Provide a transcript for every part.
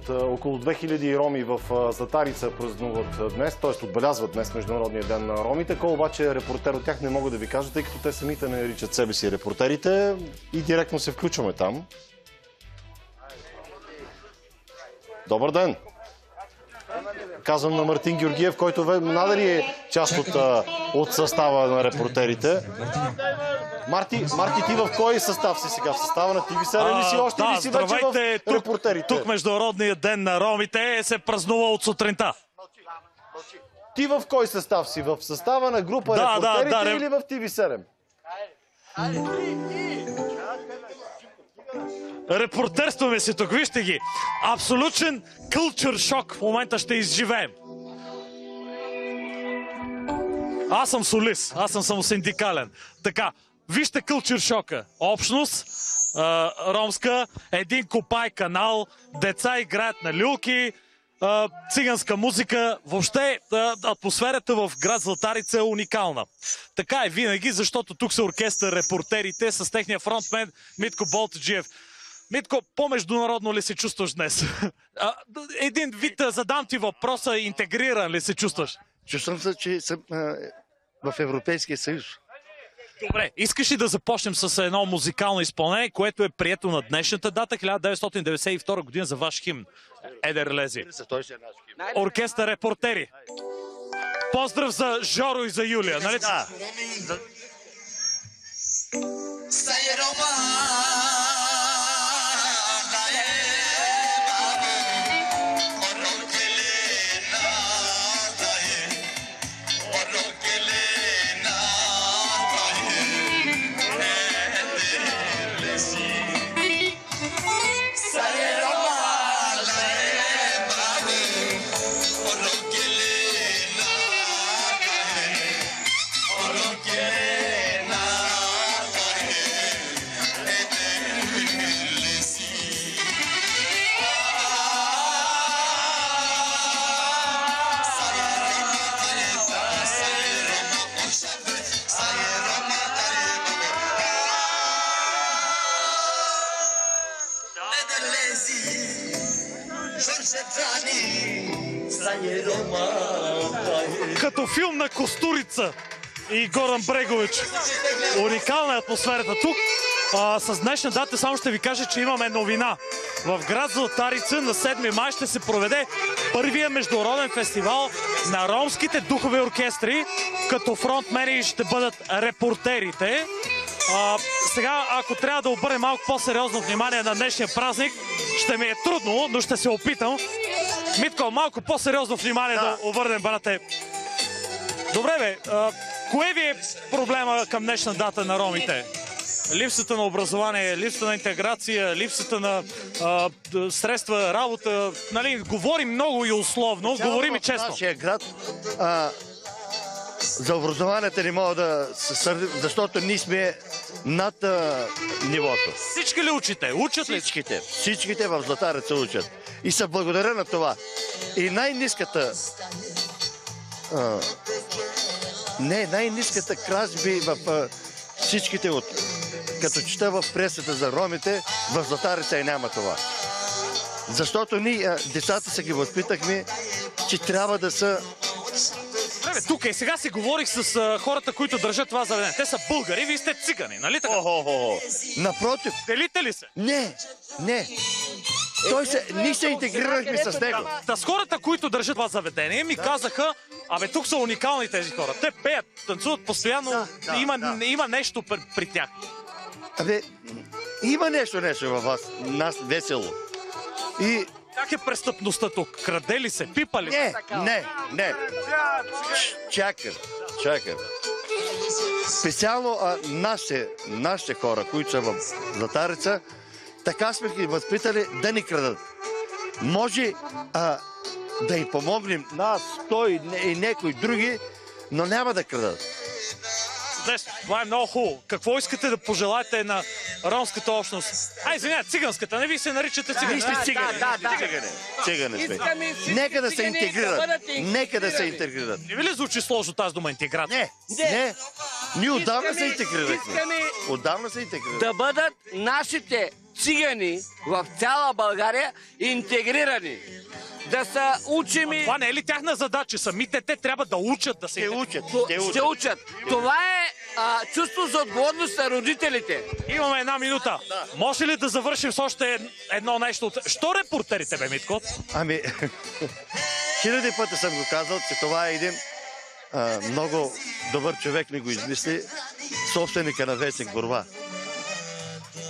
празнуват около 2000 роми в Златарица празнуват днес, т.е. отбелязват днес Международния ден на ромите. Кой обаче репортер от тях не мога да ви кажа, тъй като те самите не наричат себе си репортерите и директно се включваме там. Добър ден! Казвам на Мартин Георгиев, който надали е част от състава на репортерите. Марти, ти в кой състав си сега? В състава на TV7 ли си още или си вече в репортерите? Тук Международният ден на ромите се празнува от сутринта. Ти в кой състав си? В състава на група репортерите или в TV7? Репортерстваме си тук, вижте ги. Абсолютен култур шок в момента ще изживеем. Аз съм солист, аз съм самосиндикален. Така, вижте култур шока. Общност ромска, един копай канал, деца играят на люлки, циганска музика. Въобще атмосферата в град Златарица е уникална. Така е винаги, защото тук са оркестър репортерите с техния фронтмен Митко Болтаджиев. Митко, по-международно ли се чувстваш днес? Един вид задам ти въпроса, интегриран ли се чувстваш? Чувствам се, че съм в Европейския съюз. Добре, искаш ли да започнем с едно музикално изпълнение, което е прието на днешната дата, 1992 година за ваш химн, Едер Лези. Оркестър репортери. Поздрав за Жоро и за Юлия, нали? Да. Като филм на Костурица и Горан Брегович. Уникална е атмосферата тук. С днешна дата само ще ви кажа, че имаме новина. В град Златарица на 7 май ще се проведе първия международен фестивал на ромските духови оркестри, като фронтмени ще бъдат репортерите. Сега, ако трябва да обърнем малко по-сериозно внимание на днешния празник, ще ми е трудно, но ще се опитам. Митко, малко по-сериозно внимание да обърнем, брате. Добре, бе, кое ви е проблема към днешна дата на ромите? Липсата на образование, липсата на интеграция, липсата на средства, работа. Нали, говорим много и условно, говорим и честно. Нашия град за образованието не мога да се сърдим, защото ние сме над нивото. Всички ли учите? Учат ли? Всичките в Златарица учат. И се благодаря на това. И най-ниската най-ниската кражби в всичките като чета в пресата за ромите, в Златарица и няма това. Защото ние, децата се ги възпитахме, че трябва да са... Тук и сега си говорих с хората, които държат това заведение. Те са българи, вие сте цигани, нали така? Напротив. Делите ли се? Не. Ние се интегрирахме с него. С хората, които държат това заведение, ми казаха, тук са уникални тези хора. Те пеят, танцуват постоянно, има нещо при тях. Има нещо във вас, нас весело. И... Как е престъпността тук? Краде ли се? Пипа ли се? Не. Чакай. Специално нашите хора, които са в Златарица, така сме ги възпитали да ни крадат. Може да им помогнем нас, той и някои други, но няма да крадат. Това е много хубаво. Какво искате да пожелаете на ромската общност? Извинявай, циганската. Не ви се наричате цигани. Вие сте цигани сме. Нека да се интегрират. Не ви ли звучи сложно тази дума интеграция? Не. Ние отдавна се интегрирахме. Да бъдат нашите цигани в цяла България интегрирани. Да са учими... Това не е ли тяхна задача? Самите те трябва да учат да се... Ще учат. Това е чувство за отговорност на родителите. Имаме една минута. Може ли да завършим с още едно нещо? Що репортерите, бе, Митко? Ами, хиляди пъти съм го казал, че това е един много добър човек, не го измисли, собственика на вестник Борба.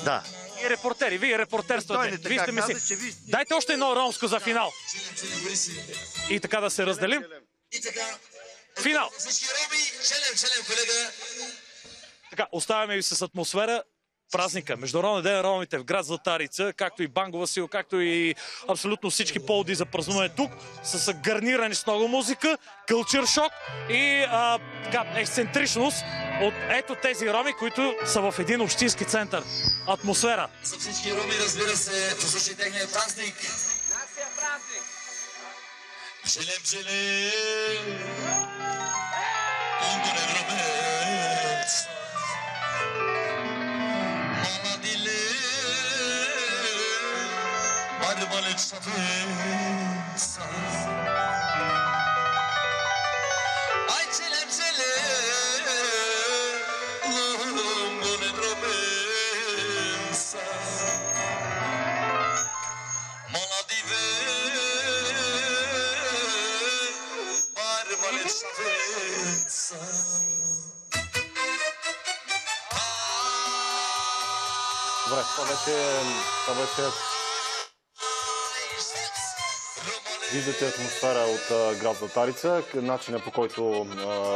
Да. И репортери, вие репортерствате. Вие сте мисли. Дайте още едно ромско за финал. И така да се разделим. Финал. Така, оставяме ви с атмосфера. Празника, Международен ден на ромите в град Златарица, както и Банго Васил, както и абсолютно всички поводи за празнуване тук, са гарнирани с много музика, кълчър шок и ексцентричност от ето тези роми, които са в един общински център. Атмосфера. За всички роми, разбира се, послушай техния празник. Нашия празник. Пчелем, пчелем, унгонен ромец. Barbalet şafetsa Ay çelem çelem Lungon edrobensa Maladive Barbalet şafetsa Добре, това беше виждате атмосфера от град Златарица, начина по който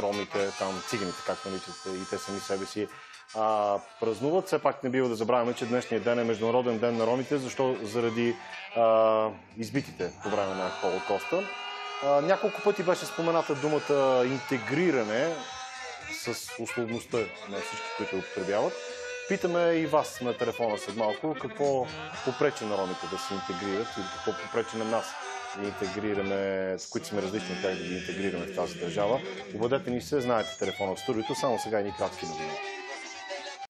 ромите, там циганите, как наричат и те сами себе си, празнуват. Все пак не бива да забравяме, че днешният ден е Международен ден на ромите, защо заради избитите по време на Холокоста. Няколко пъти беше спомената думата интегриране с условността на всички, които го употребяват. Питаме и вас на телефона след малко, какво попречи на ромите да се интегрират или какво попречи на нас да интегрираме, с които сме различни от тях, да ги интегрираме в тази държава. Обадете ни се, знаете телефона в студиото, само сега и ни кратки новини.